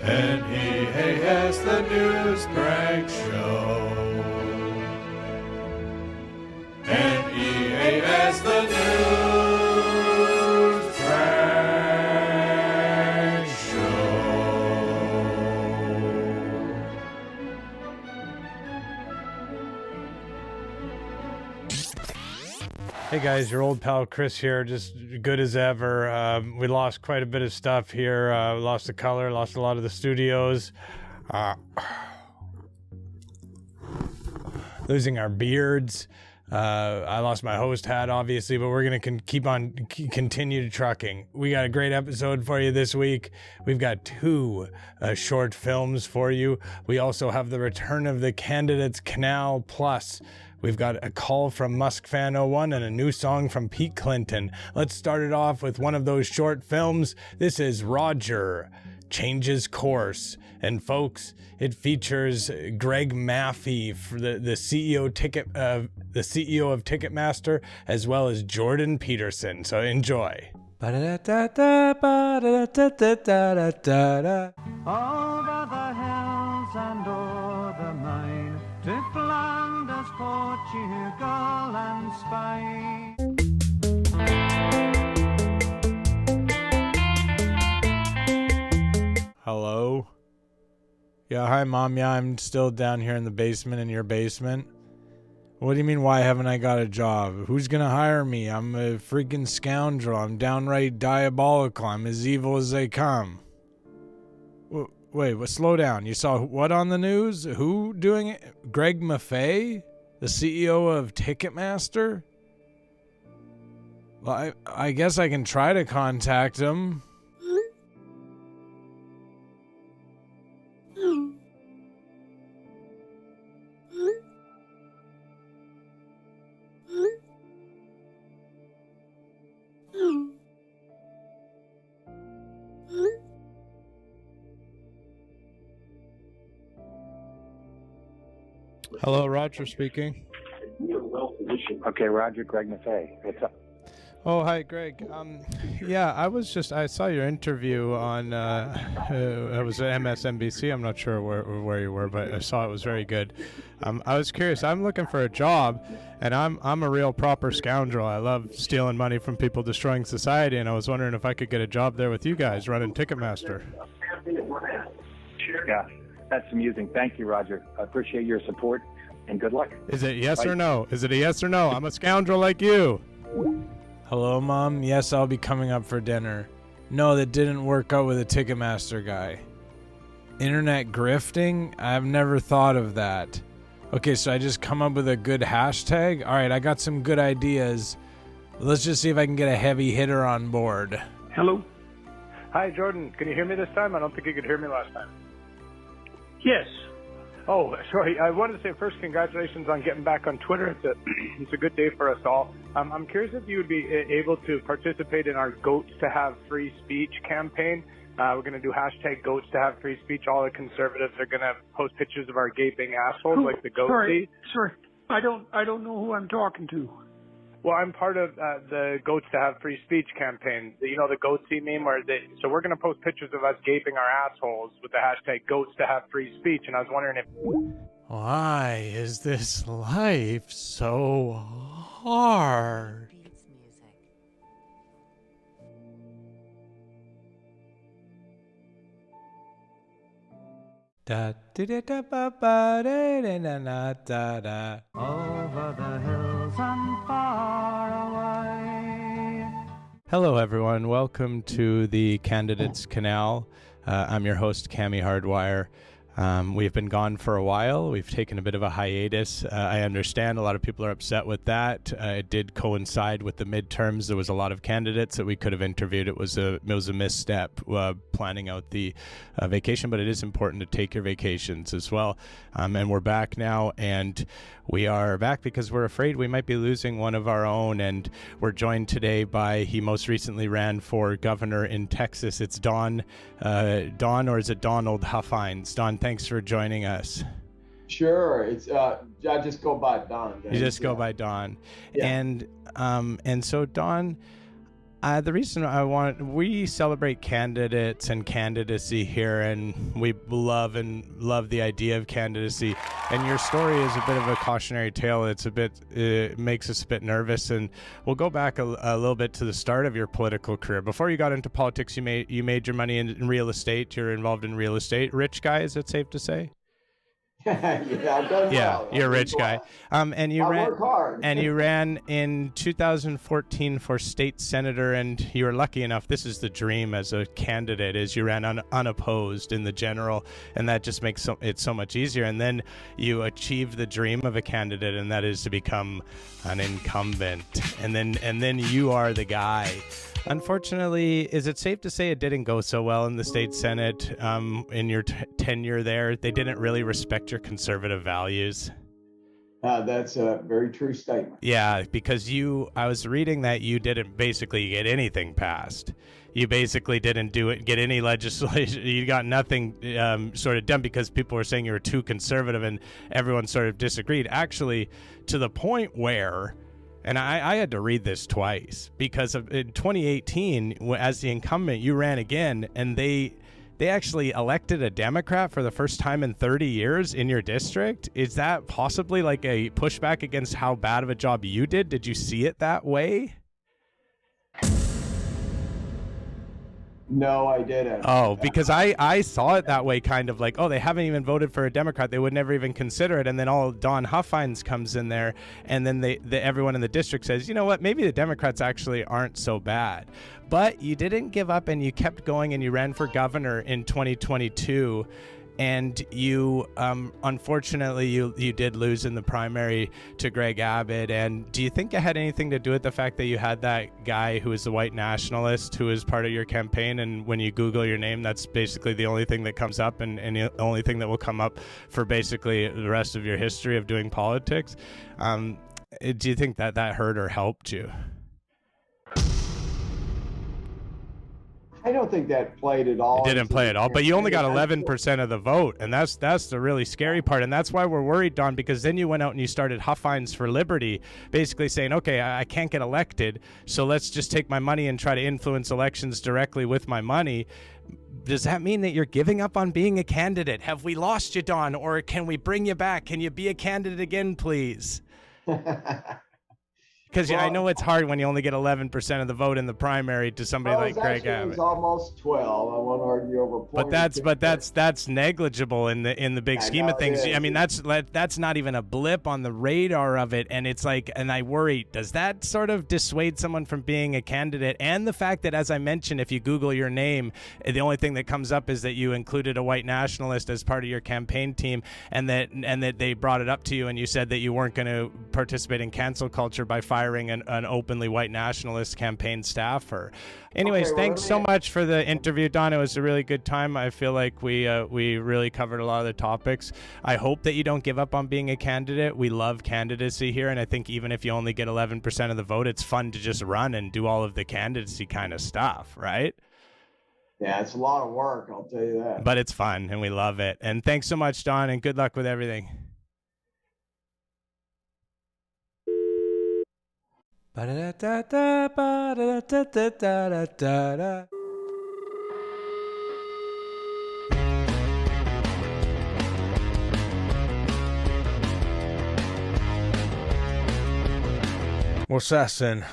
NEAS, the news prank show. NEAS, the news prank show. Hey guys, your old pal Chris here, just good as ever. We lost quite a bit of stuff here. Lost the color, lost a lot of the studios. Losing our beards. I lost my host hat, obviously, but we're going to continue trucking. We got a great episode for you this week. We've got two short films for you. We also have the return of the candidates Canal, plus we've got a call from MuskFan01 and a new song from Pete Clinton. Let's start it off with one of those short films. This is Roger Changes Course. And folks, it features Greg Maffei, for the CEO of TicketMaster, as well as Jordan Peterson. So enjoy. Over the hills and o'er the main, to Flanders, Portugal and Spain. Hello? Yeah, hi Mom. Yeah, I'm still down here in the basement, in your basement. What do you mean, why haven't I got a job? Who's gonna hire me? I'm a freaking scoundrel. I'm downright diabolical. I'm as evil as they come. Wait, slow down. You saw what on the news? Who doing it? Greg Maffei? The CEO of TicketMaster? Well, I guess I can try to contact him. Hello, Roger speaking. Okay, Roger, Greg Maffei. What's up? Oh, hi, Greg. Yeah, I saw your interview on, it was at MSNBC. I'm not sure where you were, but I saw it was very good. I was curious. I'm looking for a job, and I'm a real proper scoundrel. I love stealing money from people, destroying society, and I was wondering if I could get a job there with you guys running TicketMaster. Yeah, that's amusing. Thank you, Roger. I appreciate your support, and good luck. Is it yes or no? Is it a yes or no? I'm a scoundrel like you. Hello, Mom. Yes, I'll be coming up for dinner. No, that didn't work out with a Ticketmaster guy. Internet grifting? I've never thought of that. Okay, so I just come up with a good hashtag? All right, I got some good ideas. Let's just see if I can get a heavy hitter on board. Hello. Hi, Jordan. Can you hear me this time? I don't think you could hear me last time. Yes. Oh, sorry. I wanted to say first, congratulations on getting back on Twitter. It's a good day for us all. I'm curious if you would be able to participate in our Goats to Have Free Speech campaign. We're going to do hashtag Goats to Have Free Speech. All the conservatives are going to post pictures of our gaping assholes like the goat Sorry. I don't know who I'm talking to. Well, I'm part of the Goats to Have Free Speech campaign. You know, the goatsy meme so we're going to post pictures of us gaping our assholes with the hashtag Goats to Have Free Speech. And I was wondering if... Why is this life so hard? Da da da da ba ba da da da da da. Over the hills and far away. Hello, everyone. Welcome to the Candidates Canal. I'm your host, Cammy Hardwire. We've been gone for a while. We've taken a bit of a hiatus. I understand a lot of people are upset with that. It did coincide with the midterms. There was a lot of candidates that we could have interviewed. It was a misstep planning out the vacation, but it is important to take your vacations as well. And we're back now, and we are back because we're afraid we might be losing one of our own. And we're joined today by, he most recently ran for governor in Texas. It's Don, or is it Donald Huffines? Don, thanks for joining us. Sure, it's I just go by Don. You just go by Don. Yeah. And so Don, The reason we celebrate candidates and candidacy here, and we love the idea of candidacy. And your story is a bit of a cautionary tale. It makes us a bit nervous. And we'll go back a little bit to the start of your political career. Before you got into politics, you made your money in real estate. You're involved in real estate. Rich guy, is it safe to say? Yeah, I've done well. You're a rich guy. And you work hard. And you ran in 2014 for state senator, and you were lucky enough. This is the dream as a candidate: is you ran unopposed in the general, and that just makes it so much easier. And then you achieve the dream of a candidate, and that is to become an incumbent. And then you are the guy. Unfortunately, is it safe to say it didn't go so well in the state senate in your tenure there? They didn't really respect your conservative values. That's a very true statement. Yeah, because I was reading that you didn't basically get anything passed. You basically didn't get any legislation. You got nothing sort of done because people were saying you were too conservative, and everyone sort of disagreed. Actually, to the point where... And I had to read this twice because in 2018, as the incumbent, you ran again, and they actually elected a Democrat for the first time in 30 years in your district. Is that possibly like a pushback against how bad of a job you did? Did you see it that way? No, I didn't. Oh, because I saw it that way, kind of like, oh, they haven't even voted for a Democrat. They would never even consider it. And then Don Huffines comes in there, and then everyone in the district says, you know what, maybe the Democrats actually aren't so bad. But you didn't give up, and you kept going, and you ran for governor in 2022. And you, unfortunately, you did lose in the primary to Greg Abbott. And do you think it had anything to do with the fact that you had that guy who was a white nationalist who was part of your campaign? And when you Google your name, that's basically the only thing that comes up, and the only thing that will come up for basically the rest of your history of doing politics. Do you think that hurt or helped you? I don't think that played at all. It didn't play at all, but you only got 11% of the vote, and that's the really scary part, and that's why we're worried, Don, because then you went out and you started Huffines for Liberty, basically saying, okay, I can't get elected, so let's just take my money and try to influence elections directly with my money. Does that mean that you're giving up on being a candidate? Have we lost you, Don, or can we bring you back? Can you be a candidate again, please? Because I know it's hard when you only get 11% of the vote in the primary to somebody like Greg Abbott. It was almost 12. I won't argue over points. But that's negligible in the big scheme of things. I mean, that's not even a blip on the radar of it. And it's like, and I worry, does that sort of dissuade someone from being a candidate? And the fact that, as I mentioned, if you Google your name, the only thing that comes up is that you included a white nationalist as part of your campaign team, and that they brought it up to you, and you said that you weren't going to participate in cancel culture by firing an openly white nationalist campaign staffer. Anyways, thanks so much for the interview, Don. It was a really good time. I feel like we really covered a lot of the topics. I hope that you don't give up on being a candidate. We love candidacy here, and I think even if you only get 11% of the vote, it's fun to just run and do all of the candidacy kind of stuff, right? Yeah, it's a lot of work, I'll tell you that. But it's fun, and we love it. And thanks so much, Don, and good luck with everything. What's that then?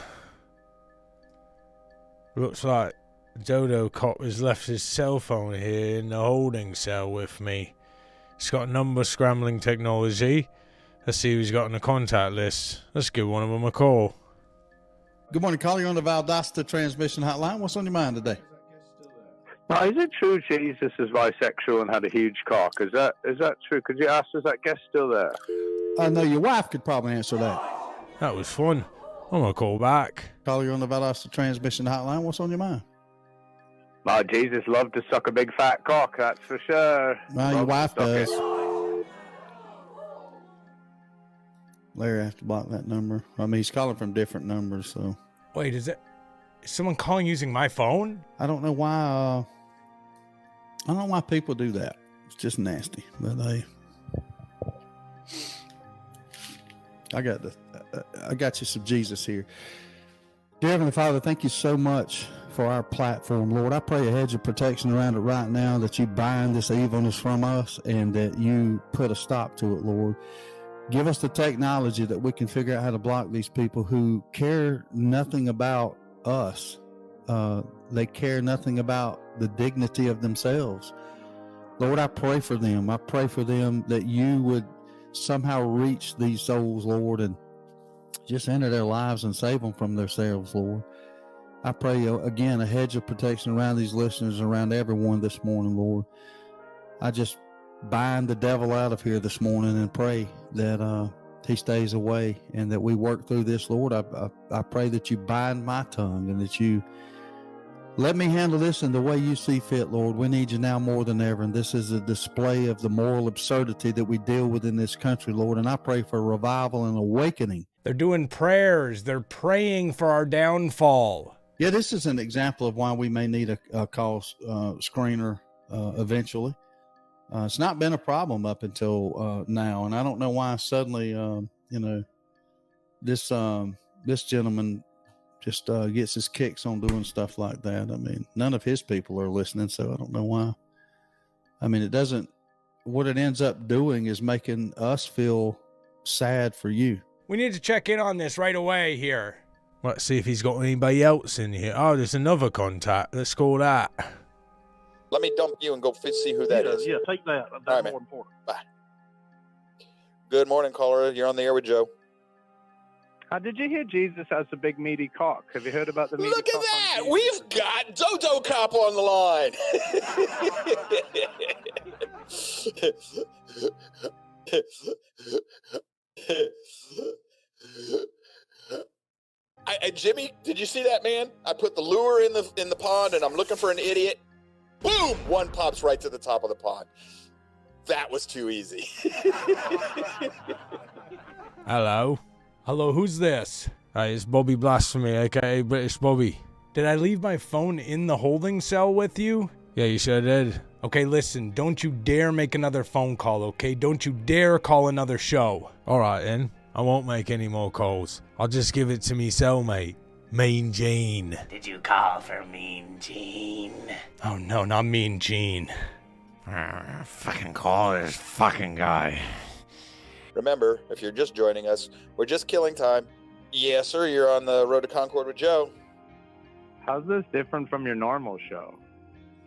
Looks like Dodo Cop has left his cell phone here in the holding cell with me. It's got number scrambling technology. Let's see who's got on the contact list. Let's give one of them a call. Good morning, caller. You're on the Valdosta transmission hotline. What's on your mind today? Now, is it true Jesus is bisexual and had a huge cock? Is that true? Could you ask, is that guest still there? No, your wife could probably answer that. That was fun. I'm going to call back. Caller, you're on the Valdosta transmission hotline. What's on your mind? Well, Jesus loved to suck a big fat cock, that's for sure. Well, your wife does. Larry, I have to block that number. I mean, he's calling from different numbers, so. Wait, is someone calling using my phone? I don't know why. I don't know why people do that. It's just nasty. But I got you some Jesus here. Dear Heavenly Father, thank you so much for our platform, Lord. I pray a hedge of protection around it right now, that you bind this evilness from us and that you put a stop to it, Lord. Give us the technology that we can figure out how to block these people who care nothing about us. They care nothing about the dignity of themselves. Lord, I pray for them. I pray for them that you would somehow reach these souls, Lord, and just enter their lives and save them from themselves, Lord. I pray, again, a hedge of protection around these listeners, around everyone this morning, Lord. I just bind the devil out of here this morning and pray that he stays away and that we work through this, Lord. I pray that you bind my tongue and that you let me handle this in the way you see fit, Lord. We need you now more than ever, and this is a display of the moral absurdity that we deal with in this country, Lord, and I pray for revival and awakening. They're doing prayers. They're praying for our downfall. Yeah, this is an example of why we may need a call screener eventually. It's not been a problem up until now, and I don't know why suddenly, this gentleman just gets his kicks on doing stuff like that. I mean, none of his people are listening, so I don't know why. I mean, what it ends up doing is making us feel sad for you. We need to check in on this right away here. Let's see if he's got anybody else in here. Oh, there's another contact. Let's call that. Let me dump you and go see who that is. Yeah, take that. That's right, more important. Bye. Good morning, caller. You're on the air with Joe. Did you hear Jesus has a big meaty cock? Have you heard about the meaty cock? Look at that! We've got Dodo Cop on the line. Jimmy, did you see that, man? I put the lure in the pond, and I'm looking for an idiot. Boom! One pops right to the top of the pond. That was too easy. Hello? Hello, who's this? It's Bobby Blasphemy, aka British Bobby. Did I leave my phone in the holding cell with you? Yeah, you sure did. Okay, listen, don't you dare make another phone call, okay? Don't you dare call another show. Alright then, I won't make any more calls. I'll just give it to me cellmate, Mean Gene. Did you call for Mean Gene? Oh no, not Mean Gene. Fucking call this fucking guy. Remember, if you're just joining us, we're just killing time. Yes, sir, you're on the road to Concord with Joe. How's this different from your normal show?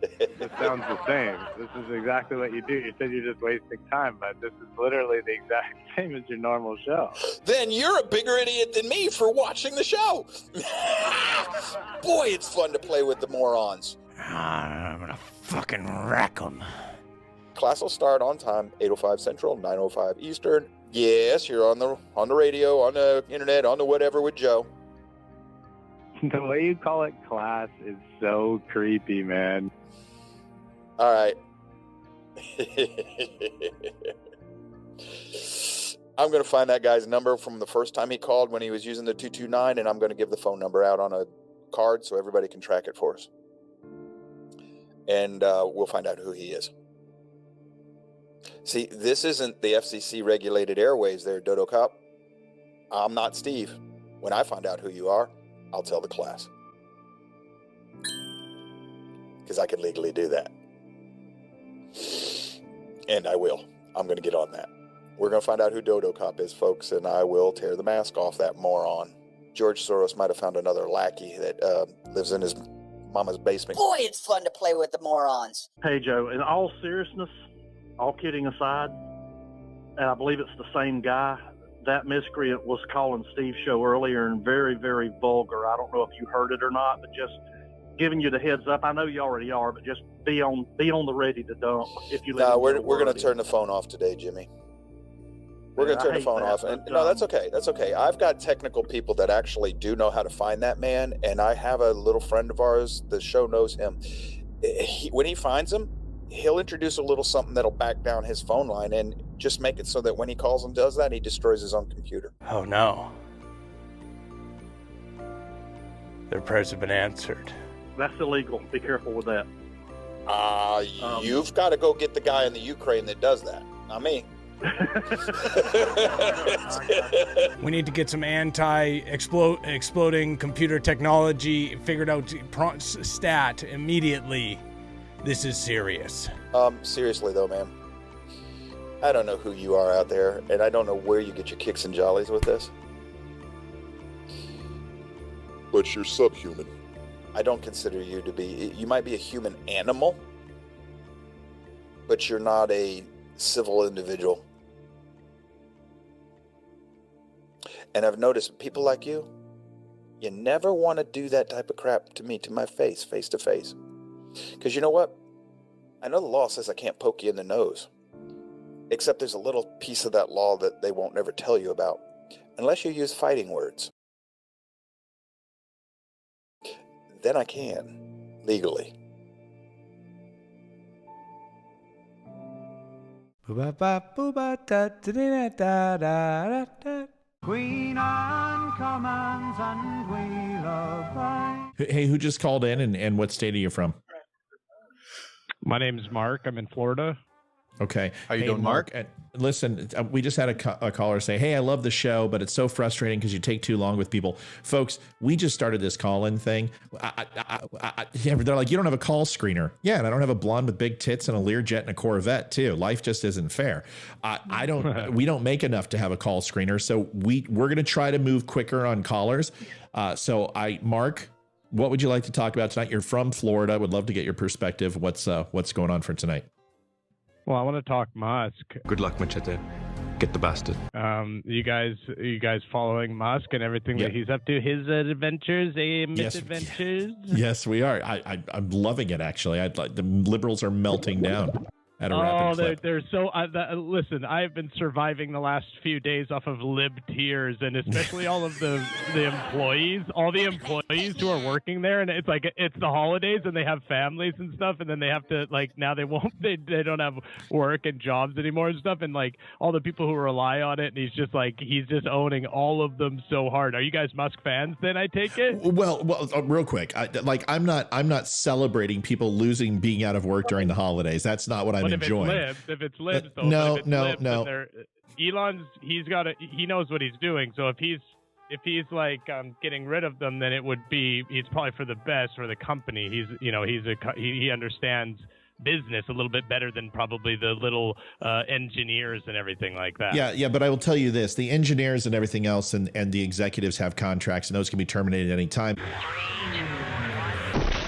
This sounds the same. This is exactly what you do. You said you're just wasting time, but this is literally the exact same as your normal show. Then you're a bigger idiot than me for watching the show. Boy, it's fun to play with the morons. I'm gonna fucking wreck them. Class will start on time, 8:05 Central, 9:05 Eastern. Yes, you're on the radio, on the internet, on the whatever with Joe. The way you call it class is so creepy, man. All right. I'm going to find that guy's number from the first time he called when he was using the 229, and I'm going to give the phone number out on a card so everybody can track it for us. And we'll find out who he is. See, this isn't the FCC regulated airways there, Dodo Cop. I'm not Steve. When I find out who you are, I'll tell the class. Because I can legally do that. And I will. I'm going to get on that. We're going to find out who Dodo Cop is, folks, and I will tear the mask off that moron. George Soros might have found another lackey that lives in his mama's basement. Boy, it's fun to play with the morons. Hey, Joe, in all seriousness, all kidding aside, and I believe it's the same guy, that miscreant was calling Steve's show earlier and very, very vulgar. I don't know if you heard it or not, but just giving you the heads up. I know you already are, but just be on the ready to dump if you let. No, we're going to turn the phone off today, Jimmy. We're going to turn the phone off. And no, that's okay. That's okay. I've got technical people that actually do know how to find that man, and I have a little friend of ours. The show knows him. When he finds him, he'll introduce a little something that'll back down his phone line and just make it so that when he calls and does that, he destroys his own computer. Oh no. Their prayers have been answered. That's illegal. Be careful with that. You've got to go get the guy in the Ukraine that does that. Not me. We need to get some exploding computer technology figured out stat immediately. This is serious. Seriously though, man. I don't know who you are out there, and I don't know where you get your kicks and jollies with this. But you're subhuman. I don't consider you to be. You might be a human animal, but you're not a civil individual. And I've noticed people like you never want to do that type of crap to me, to my face to face. Because you know what? I know the law says I can't poke you in the nose. Except there's a little piece of that law that they won't never tell you about. Unless you use fighting words. Then I can, legally. Queen Anne commands and we obey. Hey, who just called in and what state are you from? My name's Mark. I'm in Florida. Okay. How you doing, Mark? Listen, we just had a caller say, hey, I love the show, but it's so frustrating because you take too long with people. Folks, we just started this call-in thing. They're like, you don't have a call screener. Yeah, and I don't have a blonde with big tits and a Learjet and a Corvette, too. Life just isn't fair. We don't make enough to have a call screener, so we're going to try to move quicker on callers. Mark, what would you like to talk about tonight? You're from Florida. Would love to get your perspective. What's going on for tonight? Well, I want to talk Musk. Good luck, Machete. Get the bastard. You guys following Musk and everything that he's up to, his adventures, misadventures? Yes, we are. I'm loving it, actually. The liberals are melting down at a rapid clip. They're so... listen, I've been surviving the last few days off of lib tears, and especially all of the employees, who are working there, and it's like, it's the holidays, and they have families and stuff, and then they have to, like, now they don't have work and jobs anymore and stuff, and, like, all the people who rely on it, and he's just owning all of them so hard. Are you guys Musk fans, then, I take it? Well, real quick, I'm not celebrating people being out of work during the holidays. That's not what I'm enjoying. If it's libs, though. No. Elon's, he knows what he's doing. So if he's like getting rid of them, then he's probably for the best for the company. He understands business a little bit better than probably the little engineers and everything like that. Yeah, but I will tell you this: the engineers and everything else, and the executives have contracts, and those can be terminated at any time.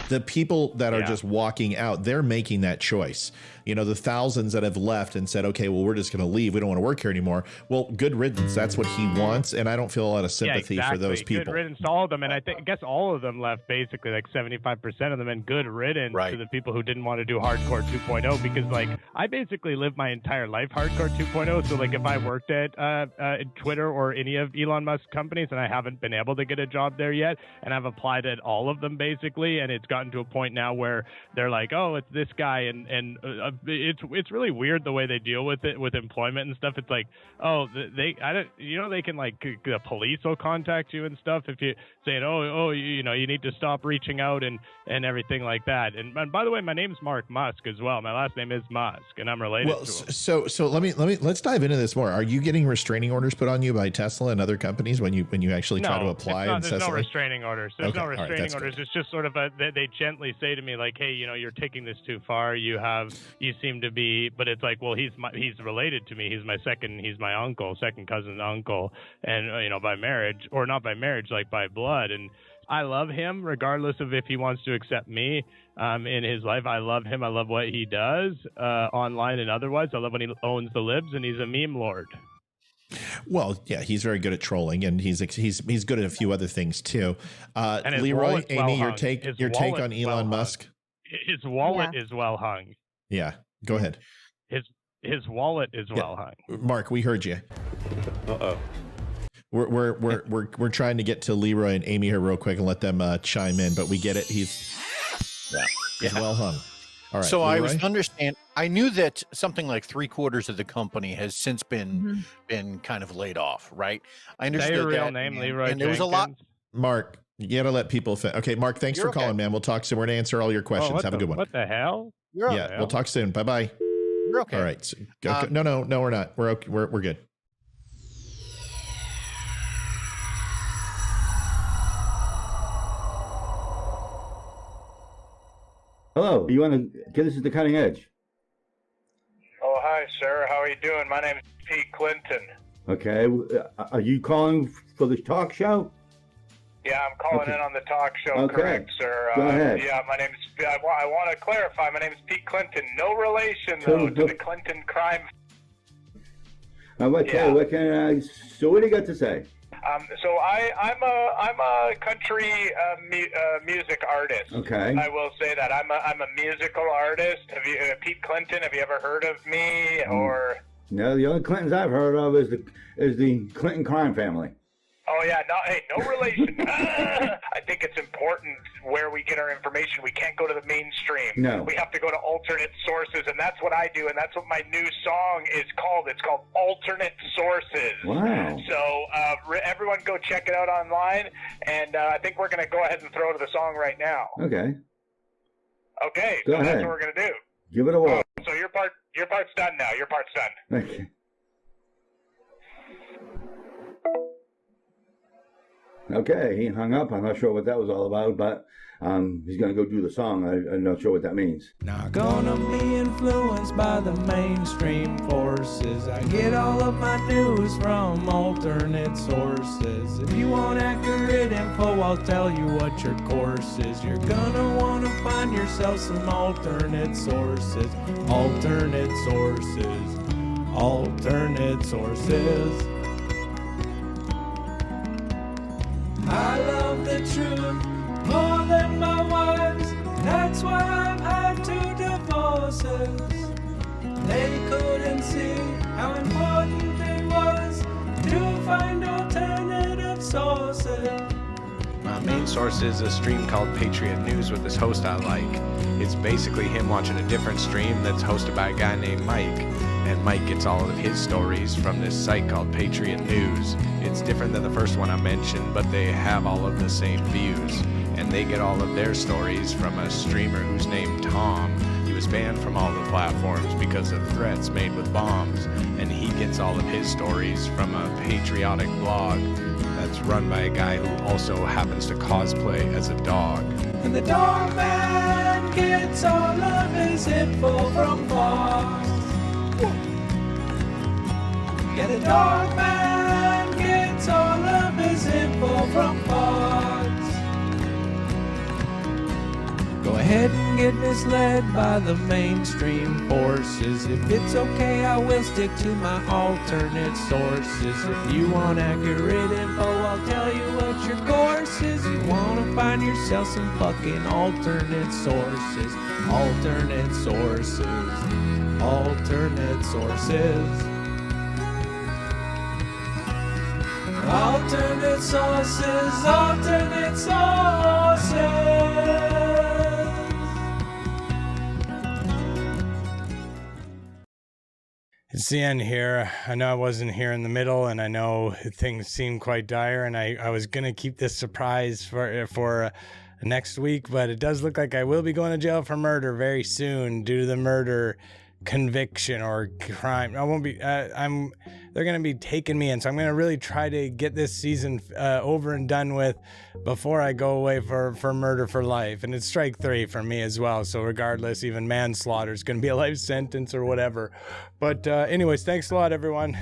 The people that are just walking out, they're making that choice. The thousands that have left and said, okay, well, we're just going to leave. We don't want to work here anymore. Well, good riddance. That's what he wants. And I don't feel a lot of sympathy for those people. Good riddance to all of them. And I guess all of them left, basically, like 75% of them. And good riddance to the people who didn't want to do hardcore 2.0. Because, like, I basically lived my entire life hardcore 2.0. So, like, if I worked at Twitter or any of Elon Musk's companies and I haven't been able to get a job there yet, and I've applied at all of them, basically, and it's gotten to a point now where they're like, oh, it's this guy, and it's really weird the way they deal with it with employment and stuff. It's like, oh, they can, like, the police will contact you and stuff if you saying, you need to stop reaching out and everything like that. And by the way, my name's Mark Musk as well. My last name is Musk, and I'm related to him. So let's dive into this more. Are you getting restraining orders put on you by Tesla and other companies when you actually try to apply? There's no restraining orders. There's no restraining orders. Good. It's just sort of they gently say to me, like, hey, you're taking this too far. You seem to be, but it's like, well, he's related to me. He's my uncle, second cousin uncle, and by marriage, or not by marriage, like by blood. And I love him regardless of if he wants to accept me in his life. I love him. I love what he does online and otherwise. I love when he owns the libs, and he's a meme lord. Well, yeah, he's very good at trolling, and he's good at a few other things too. And Leroy, Amy, your take on Elon Musk? His wallet is well hung. Yeah, go ahead. His wallet is well hung. Mark, we heard you. Uh-oh. We're trying to get to Leroy and Amy here real quick and let them chime in, but we get it. He's well hung. All right. So Leroy? I knew that something like 3/4 of the company has since been kind of laid off, right? I understood your real that. name, Leroy. And there was a lot. Mark, you got to let people. Okay, Mark, thanks for calling, man. We'll talk soon. We're going to answer all your questions. Have a good one. What the hell? We'll talk soon. Bye-bye. We're okay. All right. So, no, we're not. We're okay. We're good. Hello. You want to get us to the cutting edge? Oh, hi, sir. How are you doing? My name is Pete Clinton. Okay. Are you calling for the talk show? Yeah, I'm calling in on the talk show, Okay. correct, sir. Go ahead. Yeah, my name is. I want to clarify. My name is Pete Clinton. No relation, though, to the Clinton crime. Okay. Yeah. So what do you got to say? So I'm a country music artist. Okay. I will say that I'm a musical artist. Have you Pete Clinton? Have you ever heard of me or? No, the only Clintons I've heard of is the Clinton crime family. Oh yeah, no relation. I think it's important where we get our information. We can't go to the mainstream. No. We have to go to alternate sources, and that's what I do, and that's what my new song is called. It's called Alternate Sources. Wow. So everyone go check it out online, and I think we're going to go ahead and throw to the song right now. Okay. Okay, Go so ahead. that's what we're going to do. Give it a whirl. So your part's done now. Your part's done. Okay. Okay, he hung up. I'm not sure what that was all about, but he's going to go do the song. I'm not sure what that means. Not gonna be influenced by the mainstream forces. I get all of my news from alternate sources. If you want accurate info, I'll tell you what your course is. You're gonna want to find yourself some alternate sources. Alternate sources. Alternate sources. I love the truth more than my wives. That's why I've had 2 divorces. They couldn't see how important it was to find alternative sources. My main source is a stream called Patriot News with this host I like. It's basically him watching a different stream that's hosted by a guy named Mike. And Mike gets all of his stories from this site called Patriot News. It's different than the first one I mentioned, but they have all of the same views. And they get all of their stories from a streamer who's named Tom. He was banned from all the platforms because of threats made with bombs. And he gets all of his stories from a patriotic blog that's run by a guy who also happens to cosplay as a dog. And the dog man gets all of his info from Fox. Yeah, the dog man gets all of his info from Fox. Go ahead and get misled by the mainstream forces. If it's okay, I will stick to my alternate sources. If you want accurate info, I'll tell you what your course is. You want to find yourself some fucking alternate sources. Alternate sources. Alternate sources. Alternate sources, alternate sources. It's the end here. I know I wasn't here in the middle, and I know things seem quite dire, and I was going to keep this surprise for next week, but it does look like I will be going to jail for murder very soon due to the murder conviction or crime. I won't be they're going to be taking me in, so I'm going to really try to get this season over and done with before I go away for murder for life. And it's strike 3 for me as well, so regardless, even manslaughter is going to be a life sentence or whatever. But anyways, thanks a lot, everyone.